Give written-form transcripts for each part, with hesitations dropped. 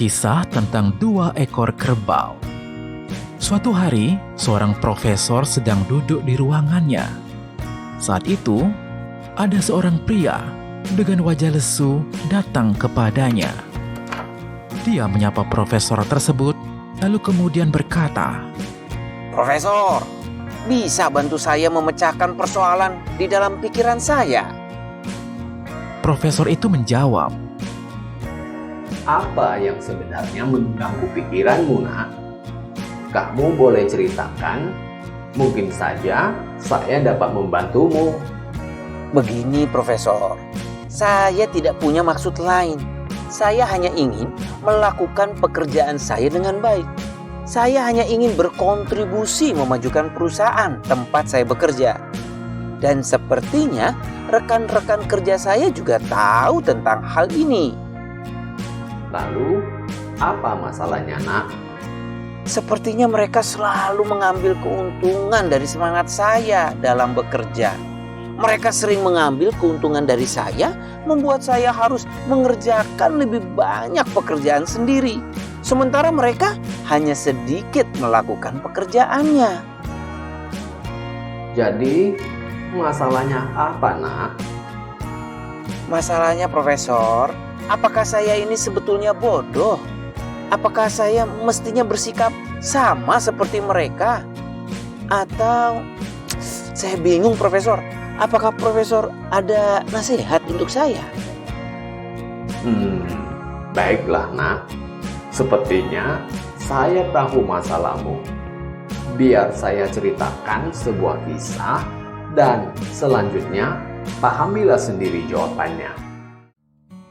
Kisah tentang 2 ekor kerbau. Suatu hari, seorang profesor sedang duduk di ruangannya. Saat itu, ada seorang pria dengan wajah lesu datang kepadanya. Dia menyapa profesor tersebut, lalu kemudian berkata, "Profesor, bisa bantu saya memecahkan persoalan di dalam pikiran saya?" Profesor itu menjawab, "Apa yang sebenarnya mengganggu pikiranmu, nak? Kamu boleh ceritakan, mungkin saja saya dapat membantumu." "Begini, Profesor, saya tidak punya maksud lain. Saya hanya ingin melakukan pekerjaan saya dengan baik. Saya hanya ingin berkontribusi memajukan perusahaan tempat saya bekerja. Dan sepertinya rekan-rekan kerja saya juga tahu tentang hal ini." Lalu, apa masalahnya, nak? "Sepertinya mereka selalu mengambil keuntungan dari semangat saya dalam bekerja. Mereka sering mengambil keuntungan dari saya, membuat saya harus mengerjakan lebih banyak pekerjaan sendiri. Sementara mereka hanya sedikit melakukan pekerjaannya." Jadi, masalahnya apa, nak? "Masalahnya, Profesor, apakah saya ini sebetulnya bodoh? Apakah saya mestinya bersikap sama seperti mereka? Atau saya bingung, Profesor. Apakah Profesor ada nasihat untuk saya?" Baiklah, nak. Sepertinya saya tahu masalahmu. Biar saya ceritakan sebuah kisah dan selanjutnya pahamilah sendiri jawabannya.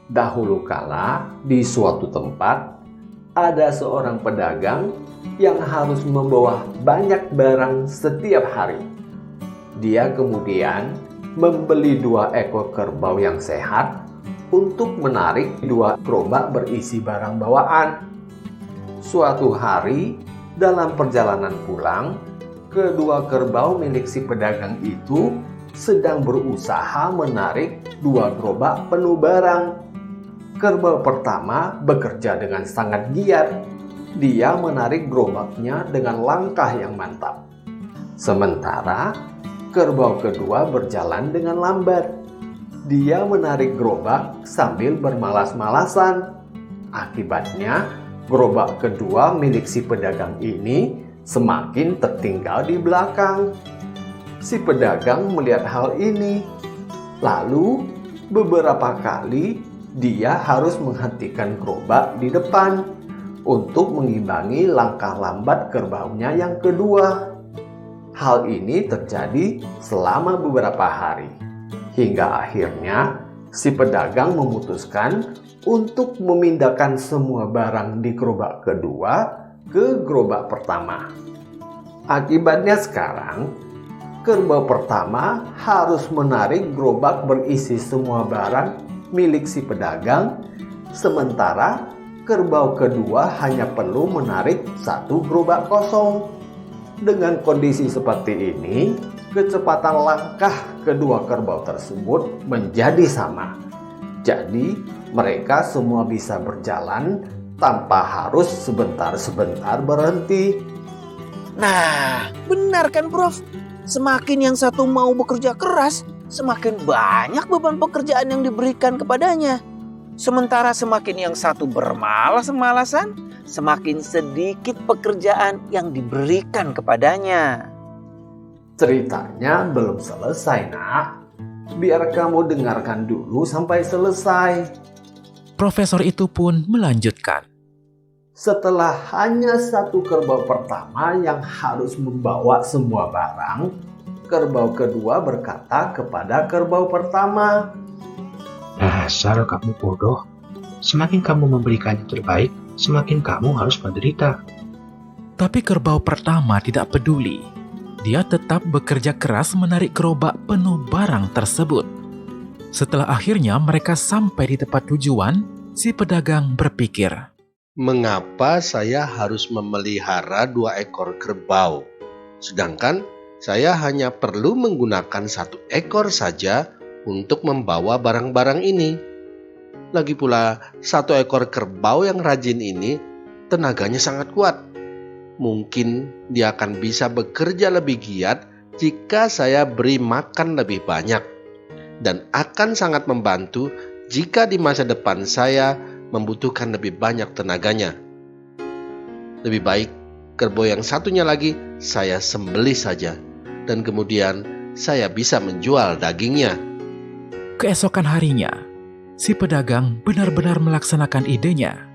Dahulu kala di suatu tempat ada seorang pedagang yang harus membawa banyak barang setiap hari. Dia kemudian membeli 2 ekor kerbau yang sehat untuk menarik 2 gerobak berisi barang bawaan. Suatu hari dalam perjalanan pulang, kedua kerbau milik si pedagang itu sedang berusaha menarik 2 gerobak penuh barang. Kerbau pertama bekerja dengan sangat giat. Dia menarik gerobaknya dengan langkah yang mantap. Sementara kerbau kedua berjalan dengan lambat. Dia menarik gerobak sambil bermalas-malasan. Akibatnya, gerobak kedua milik si pedagang ini semakin tertinggal di belakang. Si pedagang melihat hal ini. Lalu, beberapa kali dia harus menghentikan gerobak di depan untuk mengimbangi langkah lambat kerbaunya yang kedua. Hal ini terjadi selama beberapa hari, hingga akhirnya si pedagang memutuskan untuk memindahkan semua barang di gerobak kedua ke gerobak pertama. Akibatnya sekarang, kerbau pertama harus menarik gerobak berisi semua barang milik si pedagang, sementara kerbau kedua hanya perlu menarik 1 gerobak kosong. Dengan kondisi seperti ini, kecepatan langkah kedua kerbau tersebut menjadi sama. Jadi, mereka semua bisa berjalan tanpa harus sebentar-sebentar berhenti. Nah, benar kan, Prof? Semakin yang satu mau bekerja keras, semakin banyak beban pekerjaan yang diberikan kepadanya. Sementara semakin yang satu bermalas-malasan, semakin sedikit pekerjaan yang diberikan kepadanya. Ceritanya belum selesai, nak. Biar kamu dengarkan dulu sampai selesai. Profesor itu pun melanjutkan. Setelah hanya 1 kerbau pertama yang harus membawa semua barang, kerbau kedua berkata kepada kerbau pertama, "Dasar kamu bodoh. Semakin kamu memberikan yang terbaik, semakin kamu harus menderita." Tapi kerbau pertama tidak peduli. Dia tetap bekerja keras menarik gerobak penuh barang tersebut. Setelah akhirnya mereka sampai di tempat tujuan, si pedagang berpikir, "Mengapa saya harus memelihara 2 ekor kerbau, sedangkan saya hanya perlu menggunakan 1 ekor saja untuk membawa barang-barang ini? Lagi pula, satu ekor kerbau yang rajin ini tenaganya sangat kuat. Mungkin dia akan bisa bekerja lebih giat jika saya beri makan lebih banyak. Dan akan sangat membantu jika di masa depan saya membutuhkan lebih banyak tenaganya. Lebih baik kerbau yang satunya lagi saya sembelih saja. Dan kemudian saya bisa menjual dagingnya. Keesokan harinya, si pedagang benar-benar melaksanakan idenya.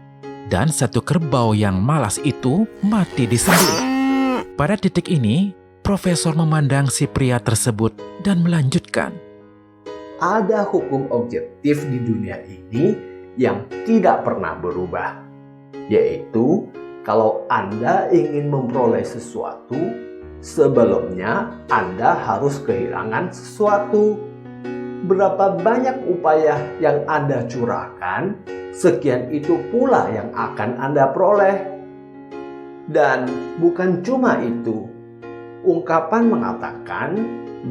Dan satu kerbau yang malas itu mati disembelih. Pada titik ini, Profesor memandang si pria tersebut dan melanjutkan. Ada hukum objektif di dunia ini yang tidak pernah berubah, yaitu kalau Anda ingin memperoleh sesuatu, sebelumnya Anda harus kehilangan sesuatu. Berapa banyak upaya yang Anda curahkan, sekian itu pula yang akan Anda peroleh. Dan bukan cuma itu, ungkapan mengatakan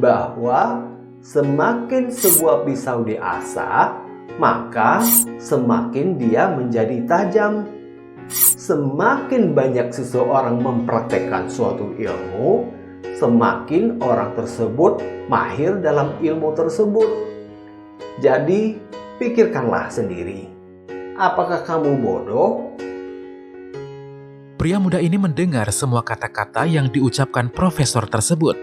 bahwa semakin sebuah pisau diasah, maka semakin dia menjadi tajam. Semakin banyak seseorang mempraktekkan suatu ilmu, semakin orang tersebut mahir dalam ilmu tersebut. Jadi, pikirkanlah sendiri. Apakah kamu bodoh? Pria muda ini mendengar semua kata-kata yang diucapkan profesor tersebut,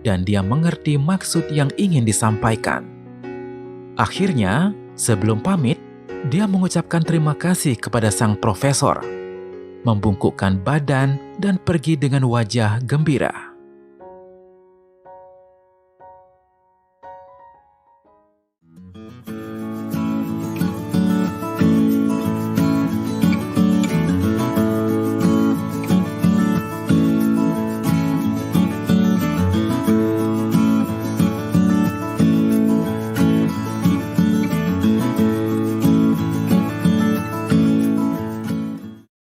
dan dia mengerti maksud yang ingin disampaikan. Akhirnya, sebelum pamit, dia mengucapkan terima kasih kepada sang profesor, membungkukkan badan dan pergi dengan wajah gembira.